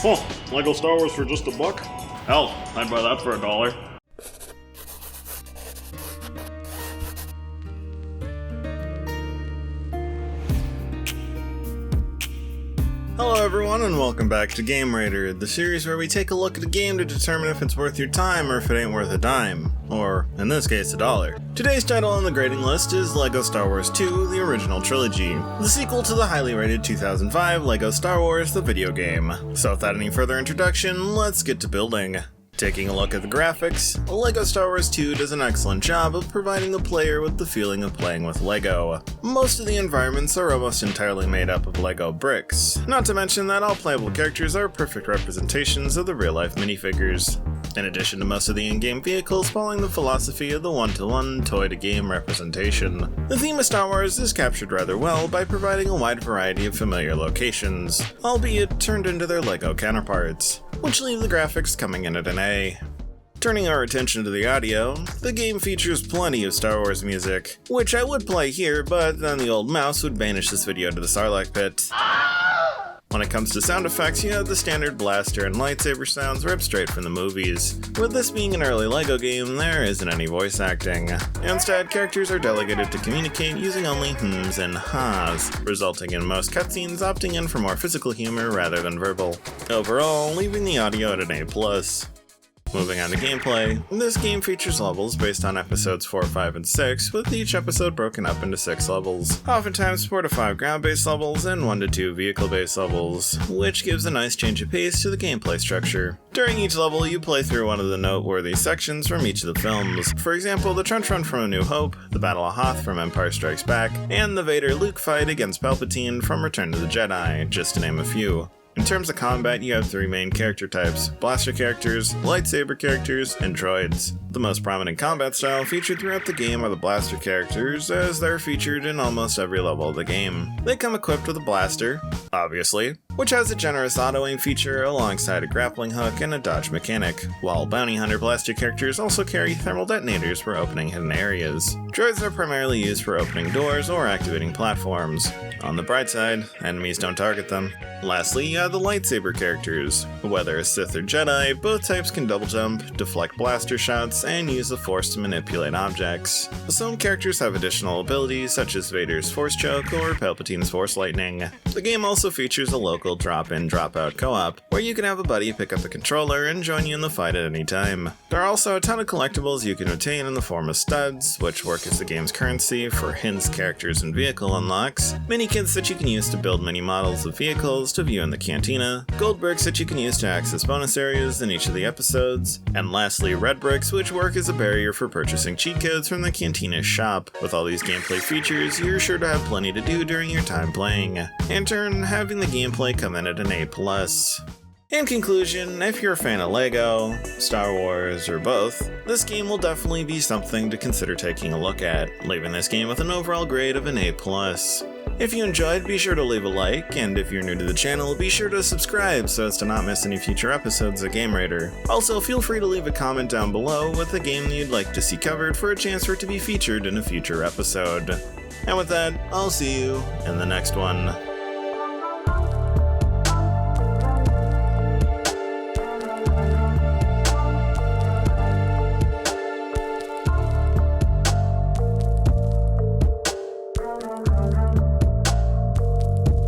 Huh, Lego Star Wars for just $1? Hell, I'd buy that for $1. Hello everyone and welcome back to Game Raider, the series where we take a look at a game to determine if it's worth your time or if it ain't worth a dime. Or, in this case, $1. Today's title on the grading list is LEGO Star Wars 2, the original trilogy, the sequel to the highly rated 2005 LEGO Star Wars, the video game. So without any further introduction, let's get to building. Taking a look at the graphics, LEGO Star Wars 2 does an excellent job of providing the player with the feeling of playing with LEGO. Most of the environments are almost entirely made up of LEGO bricks, not to mention that all playable characters are perfect representations of the real-life minifigures. In addition to most of the in-game vehicles following the philosophy of the one-to-one, toy-to-game representation. The theme of Star Wars is captured rather well by providing a wide variety of familiar locations, albeit turned into their LEGO counterparts, which leave the graphics coming in at an A. Turning our attention to the audio, the game features plenty of Star Wars music, which I would play here, but then the old mouse would banish this video to the Sarlacc pit. When it comes to sound effects, you have the standard blaster and lightsaber sounds ripped straight from the movies. With this being an early LEGO game, there isn't any voice acting. Instead, characters are delegated to communicate using only hms and ha's, resulting in most cutscenes opting in for more physical humor rather than verbal. Overall, leaving the audio at an A+. Moving on to gameplay, this game features levels based on episodes 4, 5, and 6, with each episode broken up into 6 levels. Oftentimes 4 to 5 ground-based levels and 1 to 2 vehicle-based levels, which gives a nice change of pace to the gameplay structure. During each level, you play through one of the noteworthy sections from each of the films. For example, the trench run from A New Hope, the Battle of Hoth from Empire Strikes Back, and the Vader-Luke fight against Palpatine from Return of the Jedi, just to name a few. In terms of combat, you have 3 main character types: blaster characters, lightsaber characters, and droids. The most prominent combat style featured throughout the game are the blaster characters, as they're featured in almost every level of the game. They come equipped with a blaster, obviously, which has a generous auto-aim feature alongside a grappling hook and a dodge mechanic, while bounty hunter blaster characters also carry thermal detonators for opening hidden areas. Droids are primarily used for opening doors or activating platforms. On the bright side, enemies don't target them. Lastly, you have the lightsaber characters. Whether a Sith or Jedi, both types can double jump, deflect blaster shots, and use the Force to manipulate objects. Some characters have additional abilities such as Vader's Force Choke or Palpatine's Force Lightning. The game also features a local drop-in, drop-out co-op, where you can have a buddy pick up a controller and join you in the fight at any time. There are also a ton of collectibles you can obtain in the form of studs, which work as the game's currency for hints, characters, and vehicle unlocks, mini kits that you can use to build mini models of vehicles to view in the cantina, gold bricks that you can use to access bonus areas in each of the episodes, and lastly red bricks, which work as a barrier for purchasing cheat codes from the Cantina's shop. With all these gameplay features, you're sure to have plenty to do during your time playing. In turn, having the gameplay come in at an A+. In conclusion, if you're a fan of LEGO, Star Wars, or both, this game will definitely be something to consider taking a look at, leaving this game with an overall grade of an A+. If you enjoyed, be sure to leave a like, and if you're new to the channel, be sure to subscribe so as to not miss any future episodes of Game Raider. Also, feel free to leave a comment down below with a game that you'd like to see covered for a chance for it to be featured in a future episode. And with that, I'll see you in the next one.